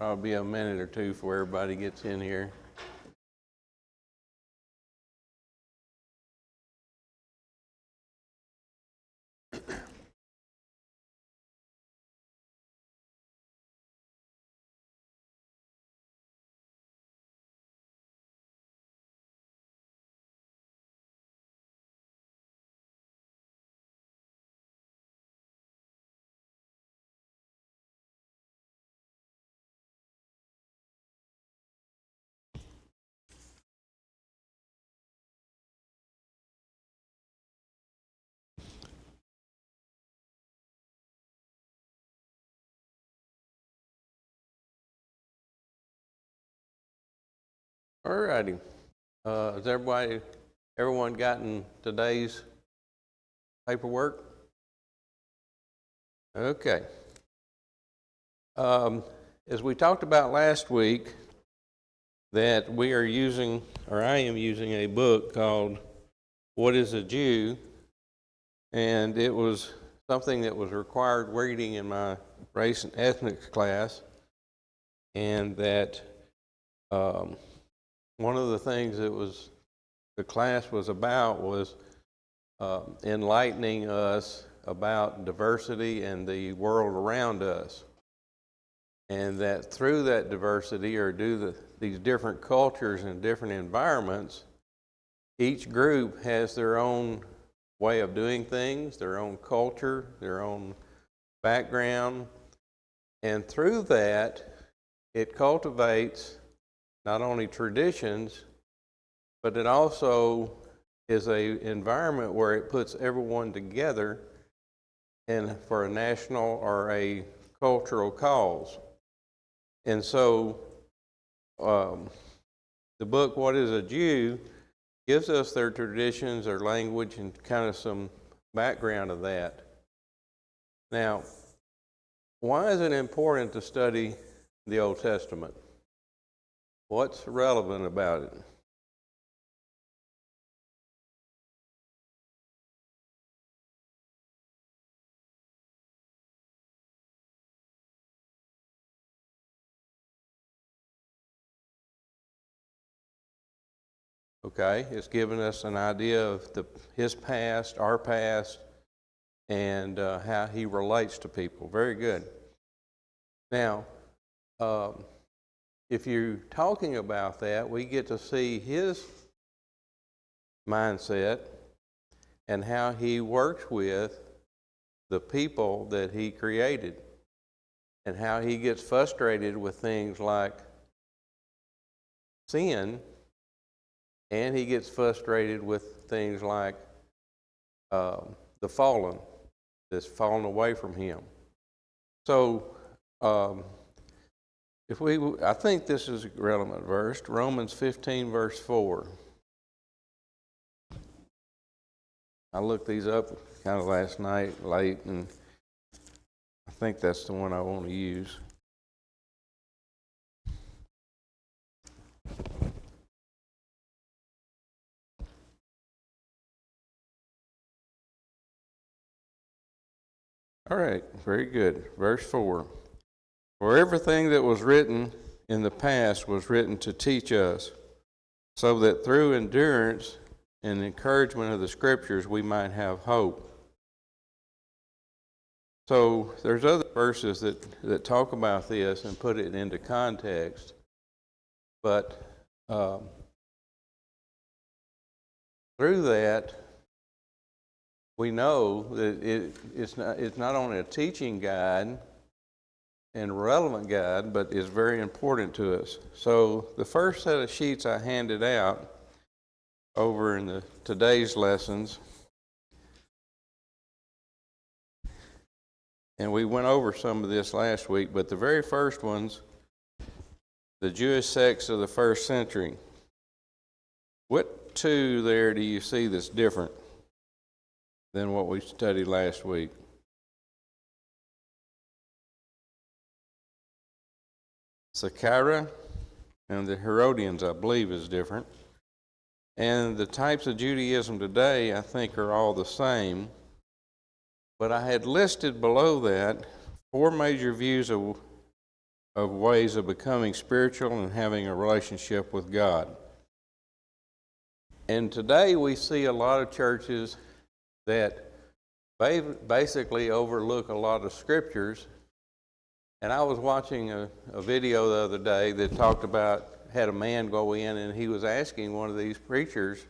Probably a minute or two before everybody gets in here. All righty. Has everyone gotten today's paperwork? Okay. As we talked about last week, that we are using, or I am using a book called What is a Jew? And it was something that was required reading in my race and ethnics class, and that one of the things that the class was about was enlightening us about diversity and the world around us, and that through that diversity, or these different cultures and different environments, each group has their own way of doing things, their own culture, their own background, and through that, it cultivates not only traditions, but it also is an environment where it puts everyone together and for a national or a cultural cause. And so the book, What is a Jew, gives us their traditions, their language, and kind of some background of that. Now, why is it important to study the Old Testament? What's relevant about it? Okay, it's given us an idea of his past, our past, and how he relates to people. Very good. Now, if you're talking about that, we get to see his mindset and how he works with the people that he created, and how he gets frustrated with things like sin, and he gets frustrated with things like the fallen that's fallen away from him. So I think this is a relevant verse, Romans 15, verse 4. I looked these up kind of last night late, and I think that's the one I want to use. All right, very good. Verse 4. For everything that was written in the past was written to teach us, so that through endurance and encouragement of the Scriptures we might have hope. So there's other verses that talk about this and put it into context, but through that, we know that it's not only a teaching guide and relevant guide, but is very important to us. So the first set of sheets I handed out over in today's lessons, and we went over some of this last week, but the very first one's the Jewish sects of the first century. What two there do you see that's different than what we studied last week? Sakara and the Herodians, I believe, is different. And the types of Judaism today, I think, are all the same. But I had listed below that 4 major views of of ways of becoming spiritual and having a relationship with God. And today we see a lot of churches that basically overlook a lot of scriptures. And I was watching a video the other day that talked about, had a man go in and he was asking one of these preachers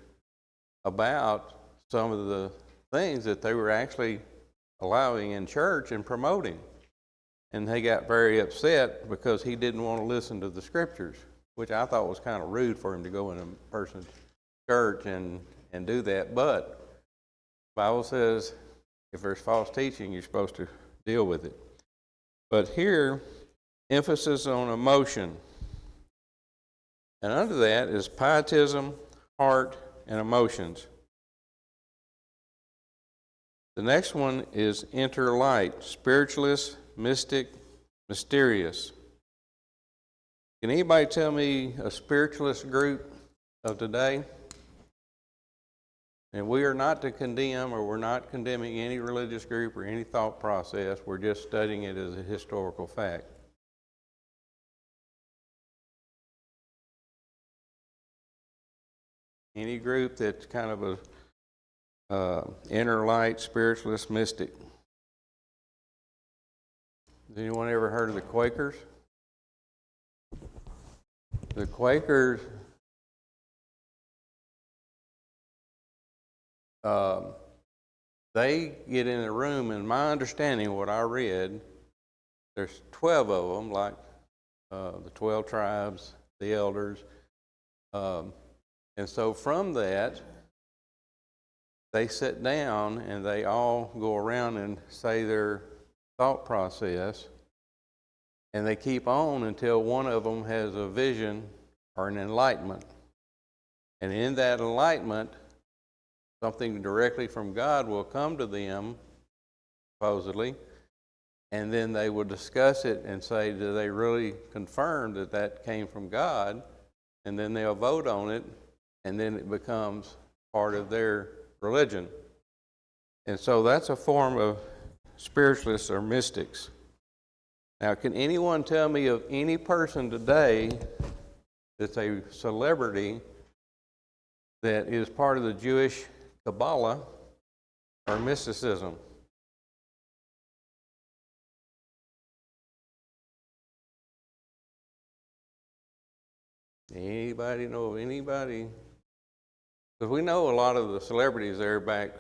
about some of the things that they were actually allowing in church and promoting. And they got very upset because he didn't want to listen to the scriptures, which I thought was kind of rude for him to go in a person's church and do that. But the Bible says if there's false teaching, you're supposed to deal with it. But here, emphasis on emotion. And under that is pietism, heart, and emotions. The next one is interlight, spiritualist, mystic, mysterious. Can anybody tell me a spiritualist group of today? And we are not to condemn, or we're not condemning any religious group or any thought process. We're just studying it as a historical fact. Any group that's kind of a inner light, spiritualist, mystic. Has anyone ever heard of the Quakers? The Quakers they get in a room, and my understanding, what I read, there's 12 of them, like the 12 tribes, the elders. And so from that, they sit down and they all go around and say their thought process, and they keep on until one of them has a vision or an enlightenment. And in that enlightenment, something directly from God will come to them, supposedly, and then they will discuss it and say, do they really confirm that that came from God? And then they'll vote on it, and then it becomes part of their religion. And so that's a form of spiritualists or mystics. Now, can anyone tell me of any person today that's a celebrity that is part of the Jewish Kabbalah or mysticism? Anybody know of anybody? Because we know a lot of the celebrities there back a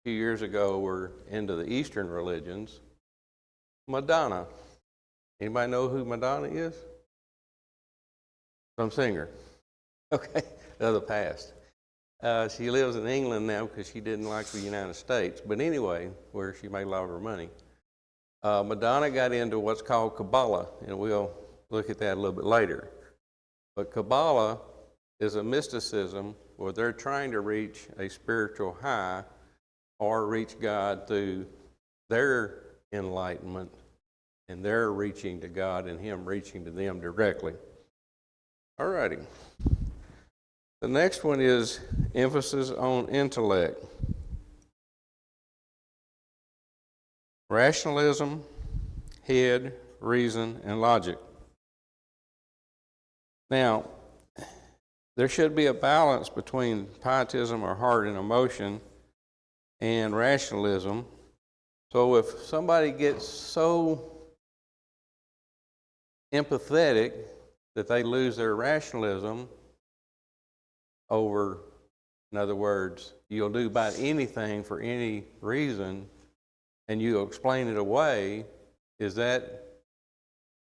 few years ago were into the Eastern religions. Madonna. Anybody know who Madonna is? Some singer. Okay, of the past. She lives in England now because she didn't like the United States. But anyway, where she made a lot of her money. Madonna got into what's called Kabbalah, and we'll look at that a little bit later. But Kabbalah is a mysticism where they're trying to reach a spiritual high or reach God through their enlightenment, and they're reaching to God and Him reaching to them directly. All righty. The next one is emphasis on intellect. Rationalism, head, reason, and logic. Now, there should be a balance between pietism or heart and emotion and rationalism. So if somebody gets so empathetic that they lose their rationalism over, in other words, you'll do about anything for any reason and you explain it away, is that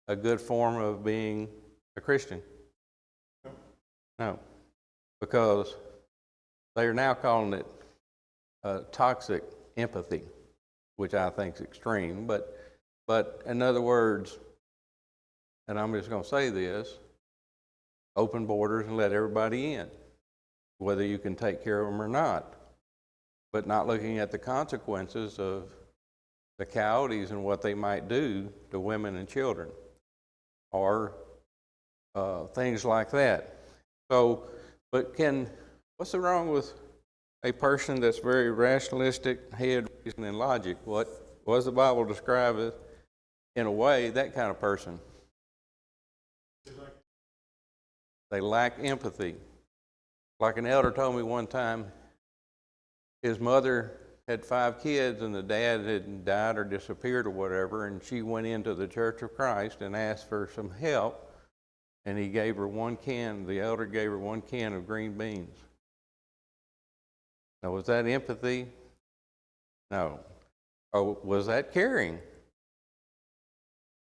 a good form of being a Christian? No, because they are now calling it toxic empathy, which I think is extreme. But in other words, and I'm just going to say this, open borders and let everybody in, whether you can take care of them or not, but not looking at the consequences of the coyotes and what they might do to women and children, or things like that. So, but what's the wrong with a person that's very rationalistic, head, reason, and logic? What does the Bible describe as, in a way, that kind of person? They lack empathy. Like an elder told me one time, his mother had 5 kids and the dad had died or disappeared or whatever, and she went into the Church of Christ and asked for some help, and he gave her 1 can, the elder gave her 1 can of green beans. Now, was that empathy? No. Or was that caring?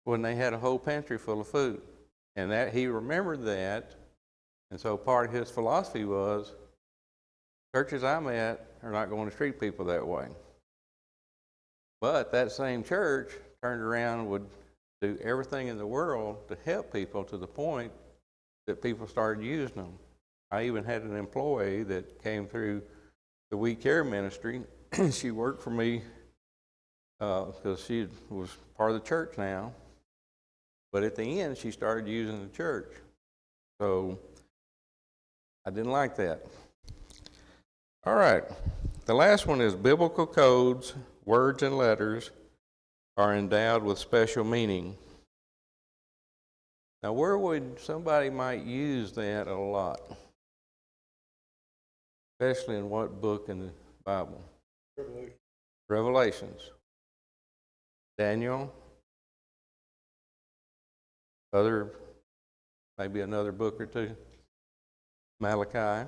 When they had a whole pantry full of food. And that he remembered that, and so part of his philosophy was, churches I'm at are not going to treat people that way. But that same church turned around and would do everything in the world to help people to the point that people started using them. I even had an employee that came through the We Care ministry. She worked for me because she was part of the church now. But at the end, she started using the church. So I didn't like that. All right. The last one is biblical codes, words, and letters are endowed with special meaning. Now, where would somebody might use that a lot? Especially in what book in the Bible? Revelations. Daniel. Maybe another book or two. Malachi.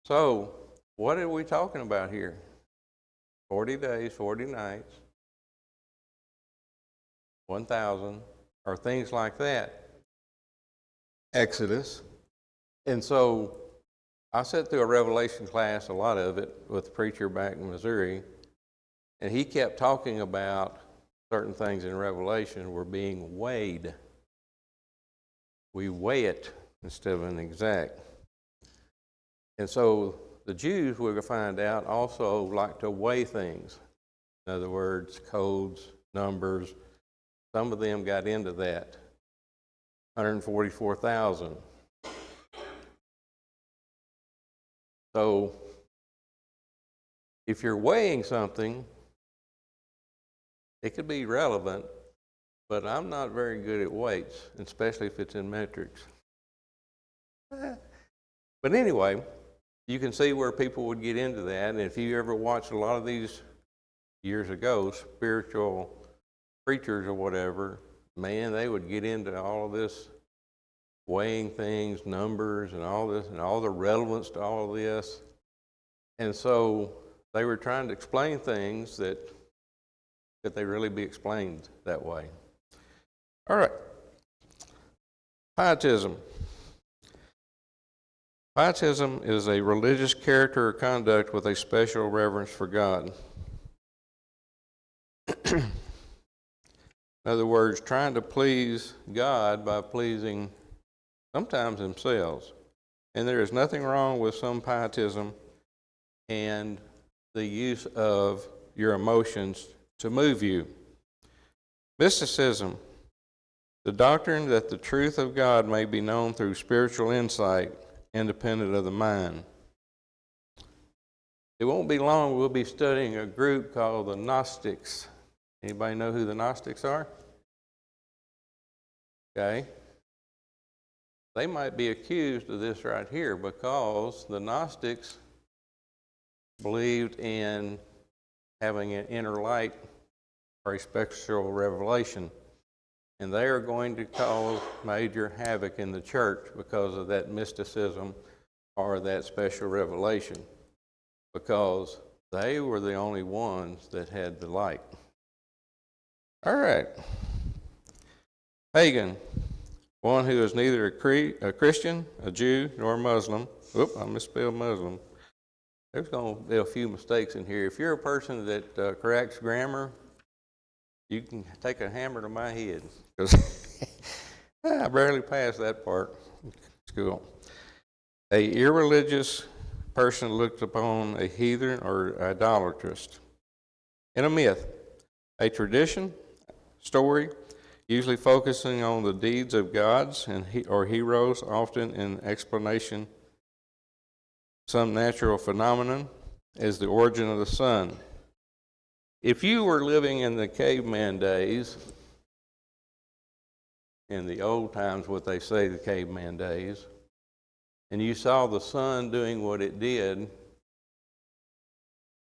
So, what are we talking about here? 40 days, 40 nights, 1,000, or things like that. Exodus. And so, I sat through a Revelation class, a lot of it, with a preacher back in Missouri, and he kept talking about certain things in Revelation were being weighed. We weigh it instead of an exact. And so the Jews, we're going to find out, also like to weigh things. In other words, codes, numbers. Some of them got into that. 144,000. So if you're weighing something, it could be relevant, but I'm not very good at weights, especially if it's in metrics. But anyway, you can see where people would get into that. And if you ever watched a lot of these years ago, spiritual preachers or whatever, man, they would get into all of this weighing things, numbers, and all this, and all the relevance to all of this. And so they were trying to explain things that they really be explained that way. All right. Pietism. Pietism is a religious character or conduct with a special reverence for God. In other words, trying to please God by pleasing sometimes themselves. And there is nothing wrong with some pietism and the use of your emotions to move you. Mysticism, the doctrine that the truth of God may be known through spiritual insight, independent of the mind. It won't be long, we'll be studying a group called the Gnostics. Anybody know who the Gnostics are? Okay. They might be accused of this right here because the Gnostics believed in having an inner light or a spiritual revelation. And they are going to cause major havoc in the church because of that mysticism or that special revelation, because they were the only ones that had the light. All right. Pagan, one who is neither a Christian, a Jew, nor a Muslim. Whoop, I misspelled Muslim. There's going to be a few mistakes in here. If you're a person that corrects grammar, you can take a hammer to my head, because I barely passed that part in school. A irreligious person looked upon a heathen or idolatrous. In a myth, a tradition, story, usually focusing on the deeds of gods or heroes, often in explanation some natural phenomenon, as the origin of the sun. If you were living in the caveman days, in the old times, what they say the caveman days, and you saw the sun doing what it did,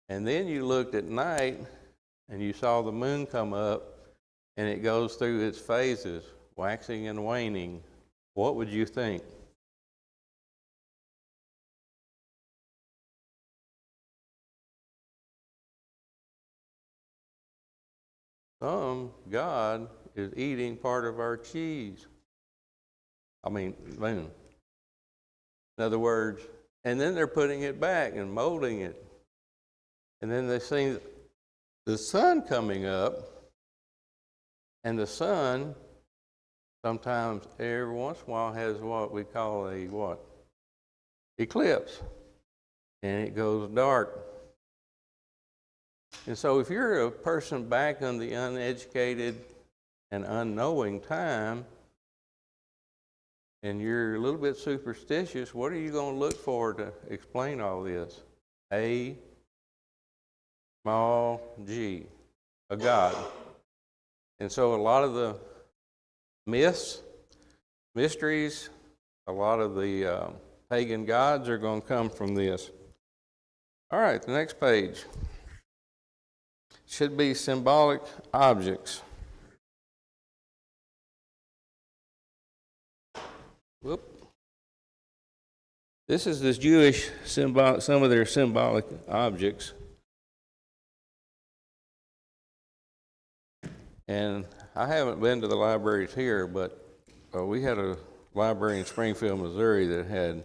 and then you looked at night and you saw the moon come up and it goes through its phases, waxing and waning, what would you think? God is eating part of our cheese. Moon. In other words, and then they're putting it back and molding it. And then they see the sun coming up, and the sun sometimes, every once in a while, has what we call a what? Eclipse. And it goes dark. And so if you're a person back in the uneducated and unknowing time, and you're a little bit superstitious, what are you going to look for to explain all this? A small g, a god. And so a lot of the myths, mysteries, a lot of the pagan gods are going to come from this. All right, the next page should be symbolic objects. Whoop. This is this Jewish symbol, some of their symbolic objects. And I haven't been to the libraries here, but we had a library in Springfield, Missouri that had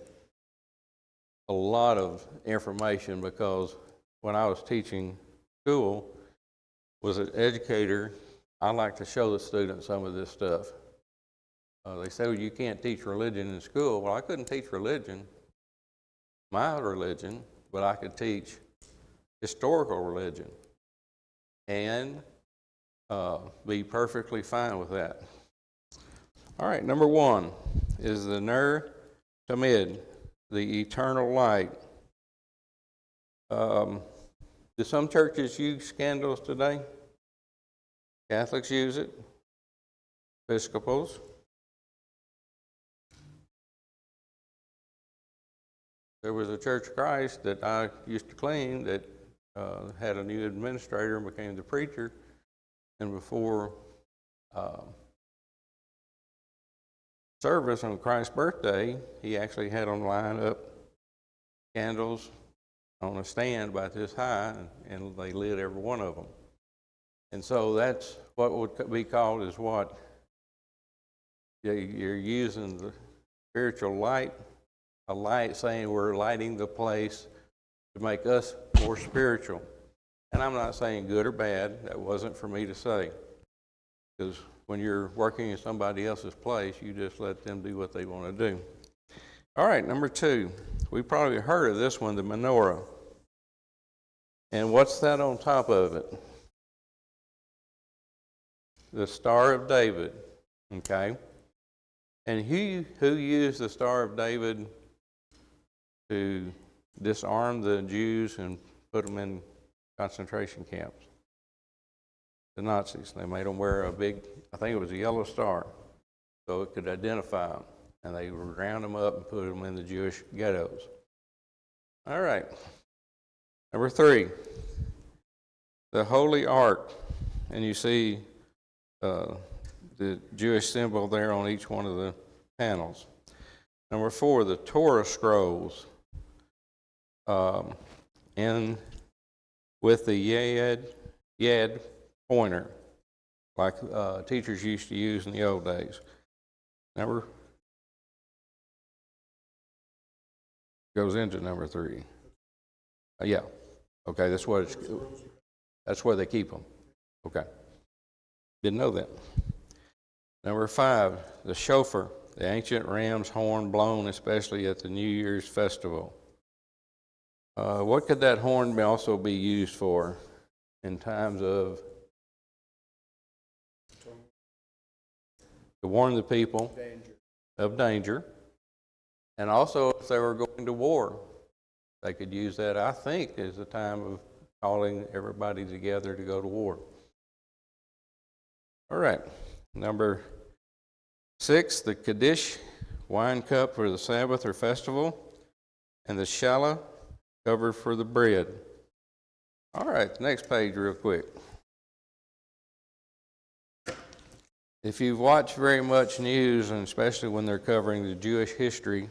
a lot of information, because when I was teaching school, was an educator, I like to show the students some of this stuff. They say, well, you can't teach religion in school. Well, I couldn't teach religion, my religion, but I could teach historical religion and be perfectly fine with that. All right, number one is the Ner Tamid, the eternal light. Do some churches use candles today? Catholics use it. Episcopals. There was a Church of Christ that I used to clean that had a new administrator and became the preacher. And before service on Christ's birthday, he actually had them line up candles on a stand about this high, and they lit every one of them. And so that's what would be called is what? You're using the spiritual light, a light saying we're lighting the place to make us more spiritual. And I'm not saying good or bad. That wasn't for me to say. Because when you're working in somebody else's place, you just let them do what they want to do. All right, number two. We probably heard of this one, the menorah. And what's that on top of it? The Star of David. Okay? And who used the Star of David to disarm the Jews and put them in concentration camps? The Nazis. They made them wear a big, I think it was a yellow star, so it could identify them. And they round them up and put them in the Jewish ghettos. All right. Number three, the Holy Ark. And you see the Jewish symbol there on each one of the panels. Number four, the Torah scrolls. And with the Yad pointer, like teachers used to use in the old days. Number goes into number three. Yeah. Okay, that's where they keep them. Okay. Didn't know that. Number five, the shofar, the ancient ram's horn blown especially at the New Year's festival. What could that horn also be used for in times of? To warn the people of danger. And also if they were going to war, they could use that, I think, as a time of calling everybody together to go to war. All right, number 6, the Kaddish wine cup for the Sabbath or festival, and the challah covered for the bread. All right, next page real quick. If you've watched very much news, and especially when they're covering the Jewish history,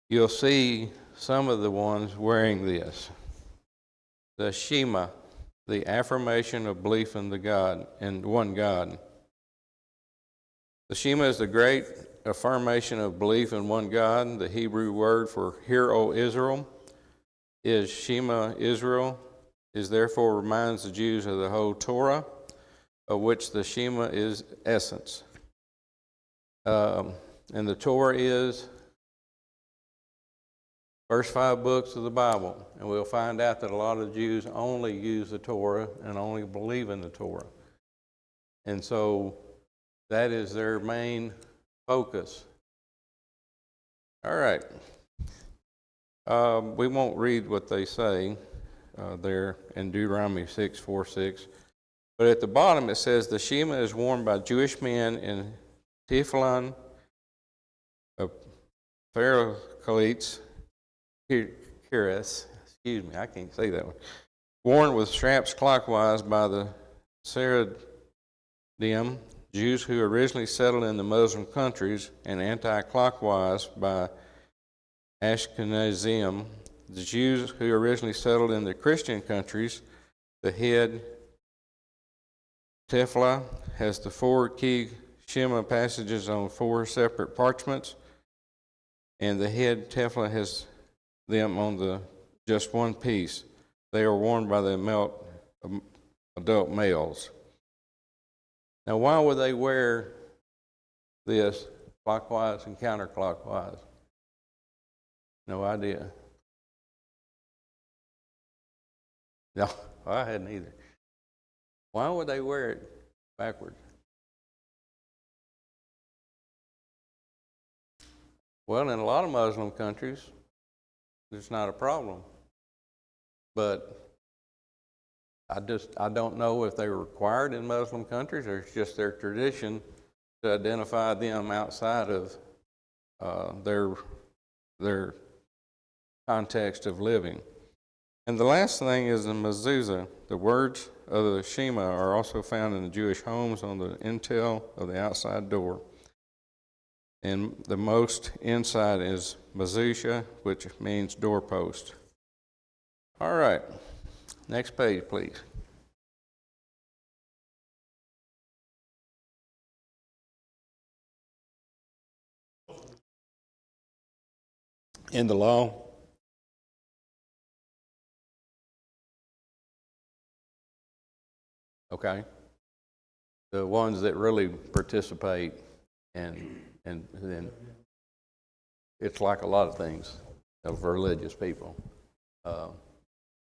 you'll see some of the ones wearing this. The Shema, the affirmation of belief in the God, in one God. The Shema is the great affirmation of belief in one God. The Hebrew word for "Hear, O Israel" is Shema Israel, is therefore reminds the Jews of the whole Torah, of which the Shema is essence. And the Torah is first 5 books of the Bible. And we'll find out that a lot of Jews only use the Torah and only believe in the Torah. And so that is their main focus. All right. We won't read what they say there in Deuteronomy 6:4-6. But at the bottom it says, the Shema is worn by Jewish men in Tefillin, Paracletes, Kiris, excuse me, I can't say that one, worn with straps clockwise by the Seradim, Jews who originally settled in the Muslim countries, and anti-clockwise by Ashkenazim, the Jews who originally settled in the Christian countries. The head Tefillah has the 4 key Shema passages on 4 separate parchments, and the head Tefillah has them on just one piece. They are worn by the adult males. Now, why would they wear this clockwise and counterclockwise? No idea. No, I hadn't either. Why would they wear it backwards? Well, in a lot of Muslim countries, it's not a problem. But I don't know if they were required in Muslim countries or it's just their tradition to identify them outside of their context of living. And the last thing is the mezuzah. The words of the Shema are also found in the Jewish homes on the intel of the outside door. And the most inside is mezuzah, which means doorpost. All right. Next page, please. In the law, okay, the ones that really participate, and then it's like a lot of things of religious people.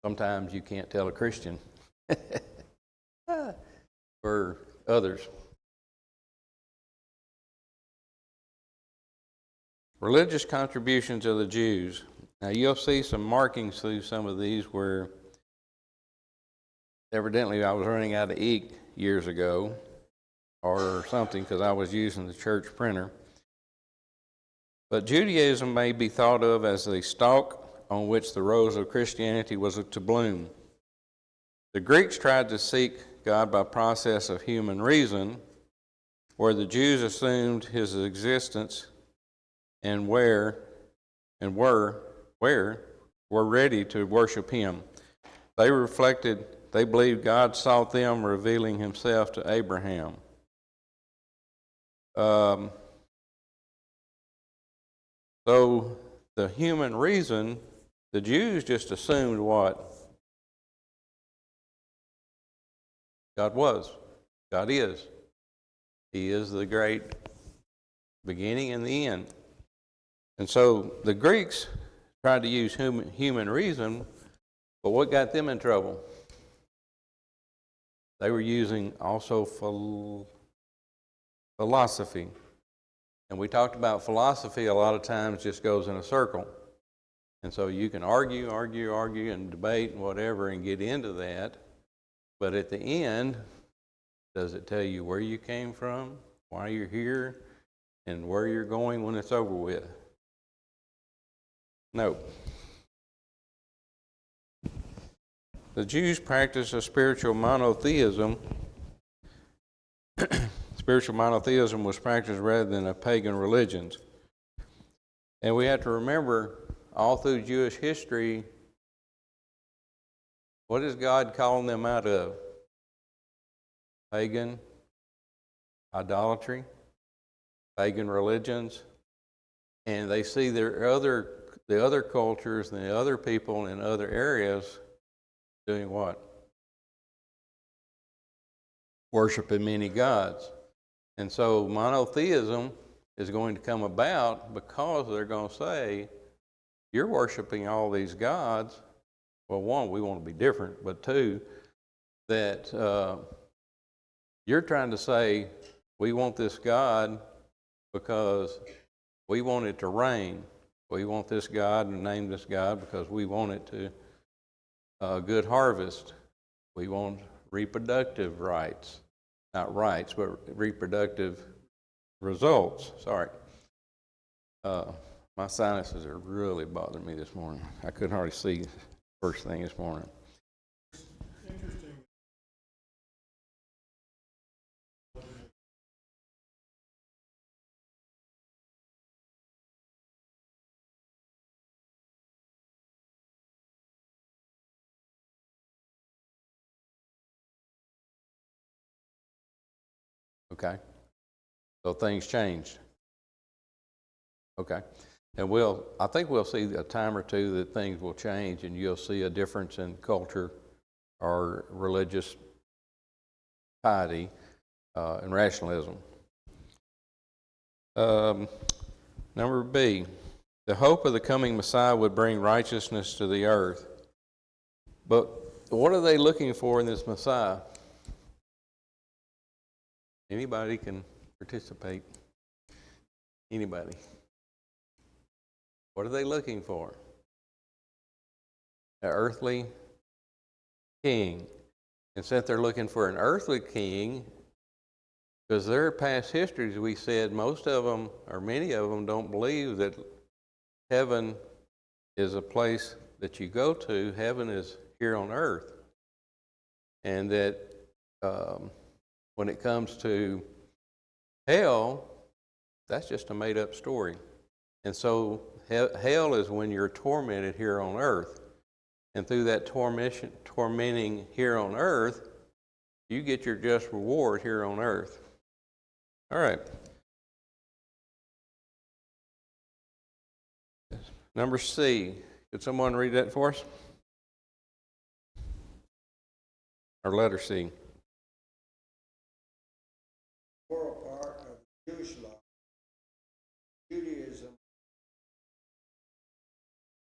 Sometimes you can't tell a Christian for others. Religious contributions of the Jews. Now you'll see some markings through some of these where evidently I was running out of ink years ago or something because I was using the church printer. But Judaism may be thought of as the stalk on which the rose of Christianity was to bloom. The Greeks tried to seek God by process of human reason, where the Jews assumed his existence and were ready to worship him. They believed God sought them, revealing himself to Abraham. So the human reason, the Jews just assumed what? God was. God is. He is the great beginning and the end. And so the Greeks tried to use human reason, but what got them in trouble? They were using also philosophy. And we talked about philosophy a lot of times just goes in a circle. And so you can argue and debate and whatever and get into that. But at the end, does it tell you where you came from? why you're here, and where you're going when it's over with. No. The Jews practiced a spiritual monotheism. Spiritual monotheism was practiced rather than a pagan religions. And we have to remember, all through Jewish history, what is God calling them out of? Pagan idolatry, pagan religions, and they see the other cultures and the other people in other areas doing what? Worshiping many gods. And so monotheism is going to come about because they're going to say, you're worshiping all these gods. Well, one, we want to be different, but two, that you're trying to say, we want this God because we want it to rain. We want this God and name this God because we want it to good harvest. We want reproductive rights. Not rights, but reproductive results. Sorry. My sinuses are really bothering me this morning. I couldn't hardly see first thing this morning. Interesting. Okay. So things changed. Okay. And I think we'll see a time or two that things will change and you'll see a difference in culture or religious piety and rationalism. Number B, the hope of the coming Messiah would bring righteousness to the earth. But what are they looking for in this Messiah? Anybody can participate. Anybody. What are they looking for? An earthly king. And since they're looking for an earthly king, because their past histories, we said most of them, or many of them, don't believe that heaven is a place that you go to. Heaven is here on earth. And that when it comes to hell, that's just a made-up story. And so hell is when you're tormented here on earth. And through that tormenting here on earth, you get your just reward here on earth. All right. Number C. Could someone read that for us? Or letter C. Moral part of Jewish law, Judaism,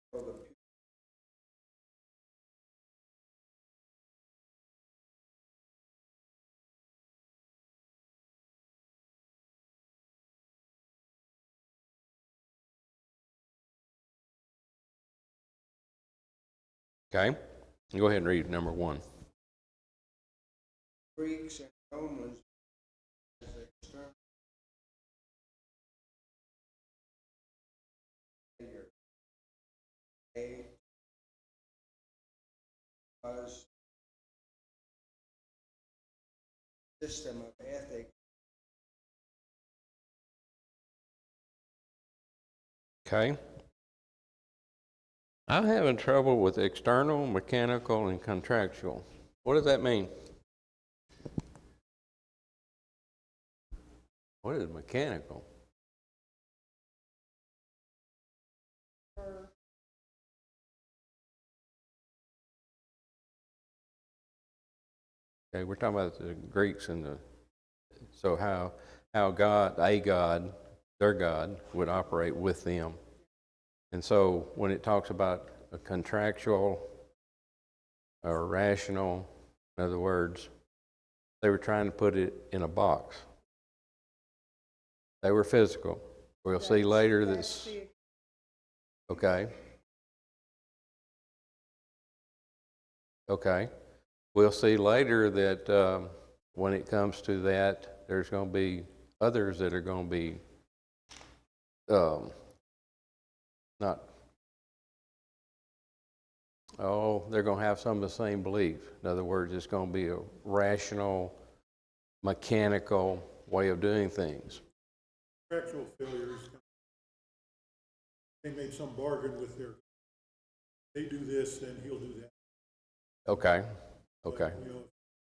for the Okay. Go ahead and read number 1. Greeks and Romans as external figure. A was system of ethics. Okay. I'm having trouble with external, mechanical, and contractual. What does that mean? What is mechanical? Okay, we're talking about the Greeks and so how God, their God, would operate with them. And so when it talks about a contractual or rational, in other words, they were trying to put it in a box. They were physical. We'll see later this. Okay. Okay. We'll see later that when it comes to that, there's going to be others that are going to be not, they're going to have some of the same belief. In other words, it's going to be a rational, mechanical way of doing things. Contractual failures, they made some bargain with they do this, then he'll do that. Okay. Okay.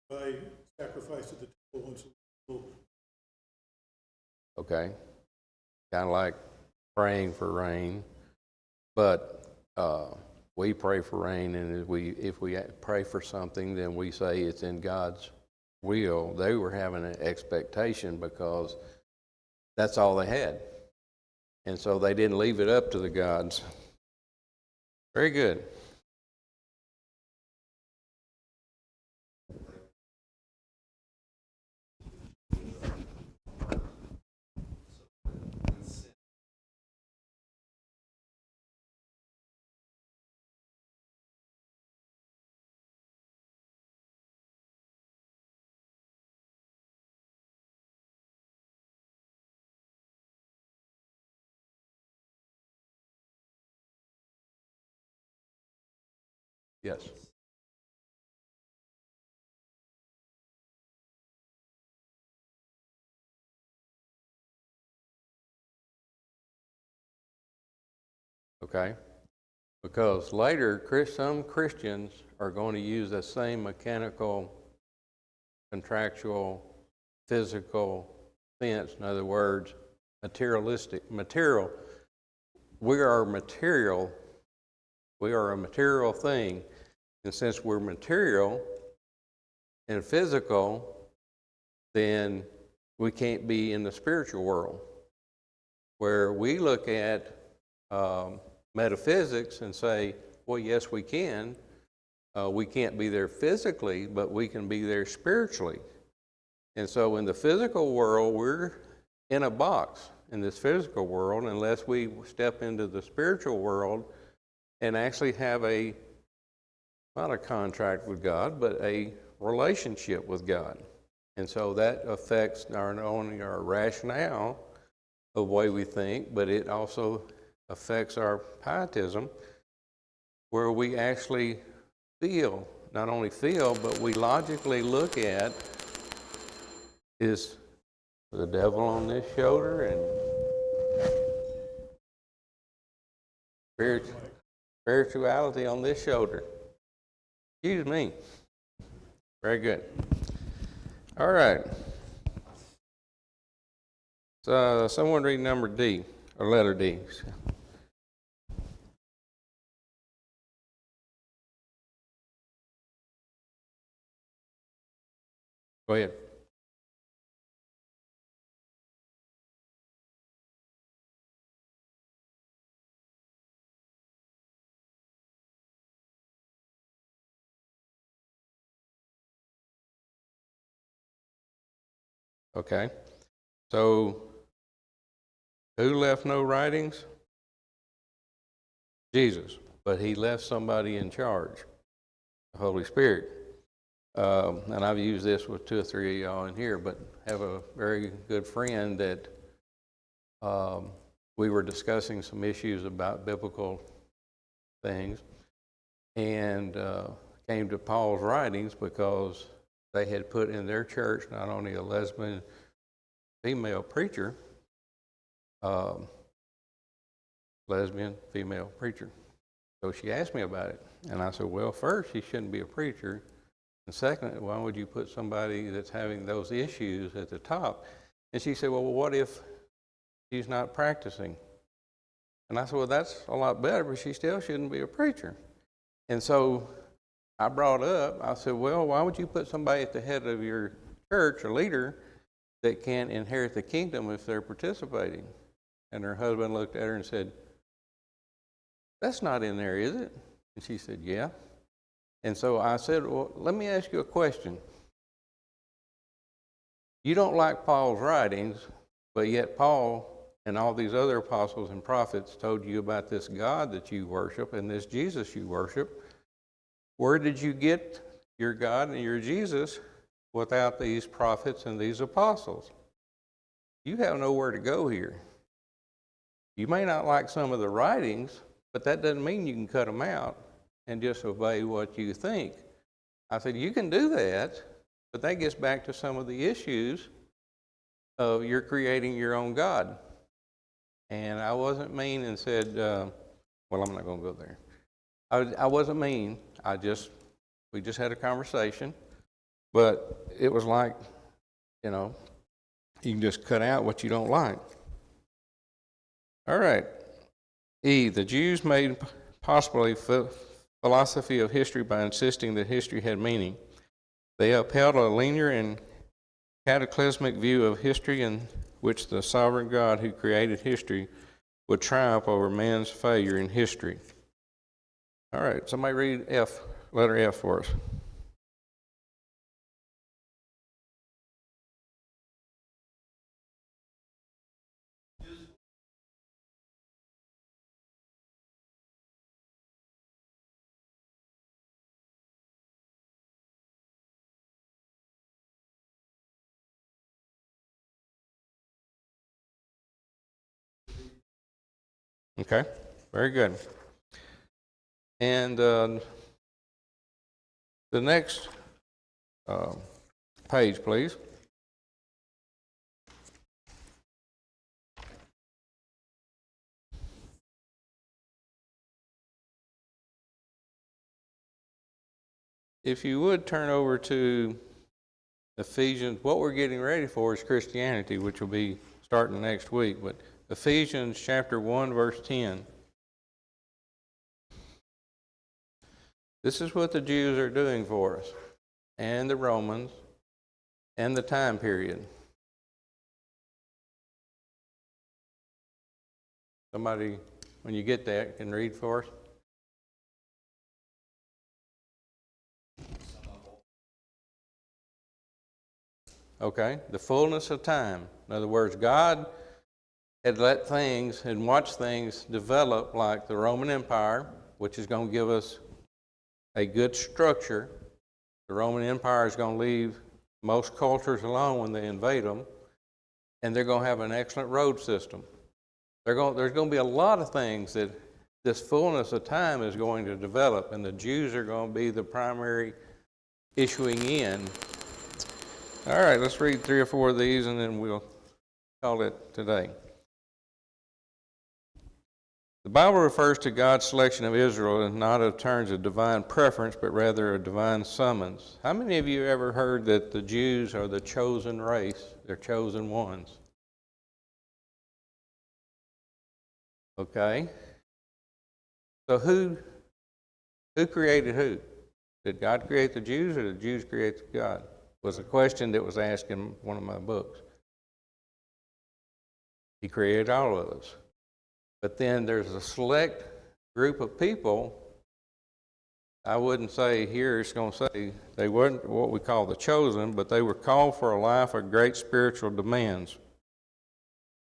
But, if I sacrifice at the temple once a week. Okay. Kind of like praying for rain, but we pray for rain, and if we pray for something, then we say it's in God's will. They were having an expectation because that's all they had, and so they didn't leave it up to the gods. Very good. Yes. Okay. Because later, some Christians are going to use that same mechanical, contractual, physical sense. In other words, material. We are material. We are a material thing. And since we're material and physical, then we can't be in the spiritual world, where we look at metaphysics and say, well, yes, we can. We can't be there physically, but we can be there spiritually. And so in the physical world, we're in a box in this physical world unless we step into the spiritual world and actually have not a contract with God, but a relationship with God. And so that affects not only our rationale of the way we think, but it also affects our pietism, where we actually not only feel, but we logically look at, is the devil on this shoulder and spirituality on this shoulder. Excuse me. Very good. All right. So someone read number D, or letter D. Go ahead. Okay. So who left no writings? Jesus. But he left somebody in charge, the Holy Spirit. And I've used this with 2 or 3 of y'all in here, but have a very good friend that we were discussing some issues about biblical things, and came to Paul's writings because they had put in their church not only a lesbian female preacher, lesbian female preacher. So she asked me about it, and I said, well, first, she shouldn't be a preacher. And second, why would you put somebody that's having those issues at the top? And she said, well, what if she's not practicing? And I said, well, that's a lot better, but she still shouldn't be a preacher. And so I brought up, I said, well, why would you put somebody at the head of your church, a leader, that can't inherit the kingdom if they're participating? And her husband looked at her and said, that's not in there, is it? And she said, yeah. And so I said, well, let me ask you a question. You don't like Paul's writings, but yet Paul and all these other apostles and prophets told you about this God that you worship and this Jesus you worship. Where did you get your God and your Jesus without these prophets and these apostles? you have nowhere to go here. You may not like some of the writings, but that doesn't mean you can cut them out and just obey what you think. I said, you can do that, but that gets back to some of the issues of you're creating your own God. And I wasn't mean and said, well, I'm not going to go there. I wasn't mean. We just had a conversation. But it was like, you know, you can just cut out what you don't like. All right. E, the Jews made possibly philosophy of history by insisting that history had meaning. They upheld a linear and cataclysmic view of history in which the sovereign God who created history would triumph over man's failure in history. All right, somebody read F, letter F for us. Okay, very good. And the next page, please. If you would turn over to Ephesians, what we're getting ready for is Christianity, which will be starting next week, but Ephesians chapter 1, verse 10. This is what the Jews are doing for us, and the Romans, and the time period. Somebody, when you get that, can read for us? Okay, the fullness of time. In other words, God had let things and watched things develop like the Roman Empire, which is going to give us a good structure. The Roman Empire is going to leave most cultures alone when they invade them, and they're going to have an excellent road system. There's going to be a lot of things that this fullness of time is going to develop, and the Jews are going to be the primary issuing in. All right, let's read 3 or 4 of these, and then we'll call it today. The Bible refers to God's selection of Israel not in terms of divine preference, but rather a divine summons. How many of you ever heard that the Jews are the chosen race? They're chosen ones. Okay. So who created who? Did God create the Jews, or did the Jews create God? Was a question that was asked in one of my books. He created all of us. But then there's a select group of people. I wouldn't say here it's going to say they weren't what we call the chosen, but they were called for a life of great spiritual demands.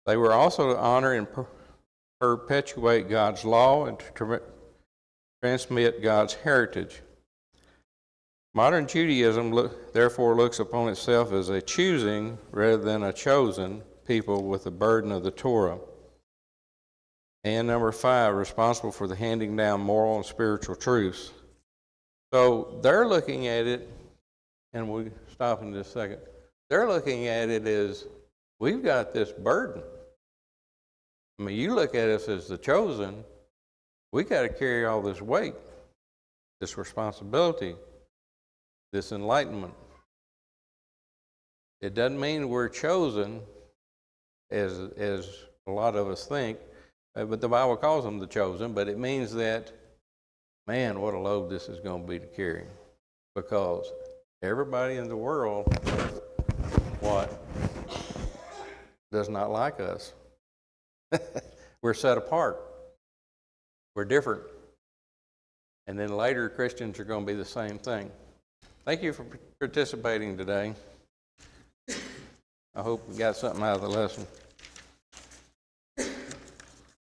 They were also to honor and perpetuate God's law and to transmit God's heritage. Modern Judaism therefore looks upon itself as a choosing rather than a chosen people with the burden of the Torah. And number 5, responsible for the handing down moral and spiritual truths. So they're looking at it, and we'll stop in just a second. They're looking at it as we've got this burden. I mean, you look at us as the chosen, we got to carry all this weight, this responsibility, this enlightenment. It doesn't mean we're chosen as a lot of us think, but the Bible calls them the chosen, but it means that, man, what a load this is going to be to carry. Because everybody in the world, does not like us. We're set apart. We're different. And then later, Christians are going to be the same thing. Thank you for participating today. I hope you got something out of the lesson.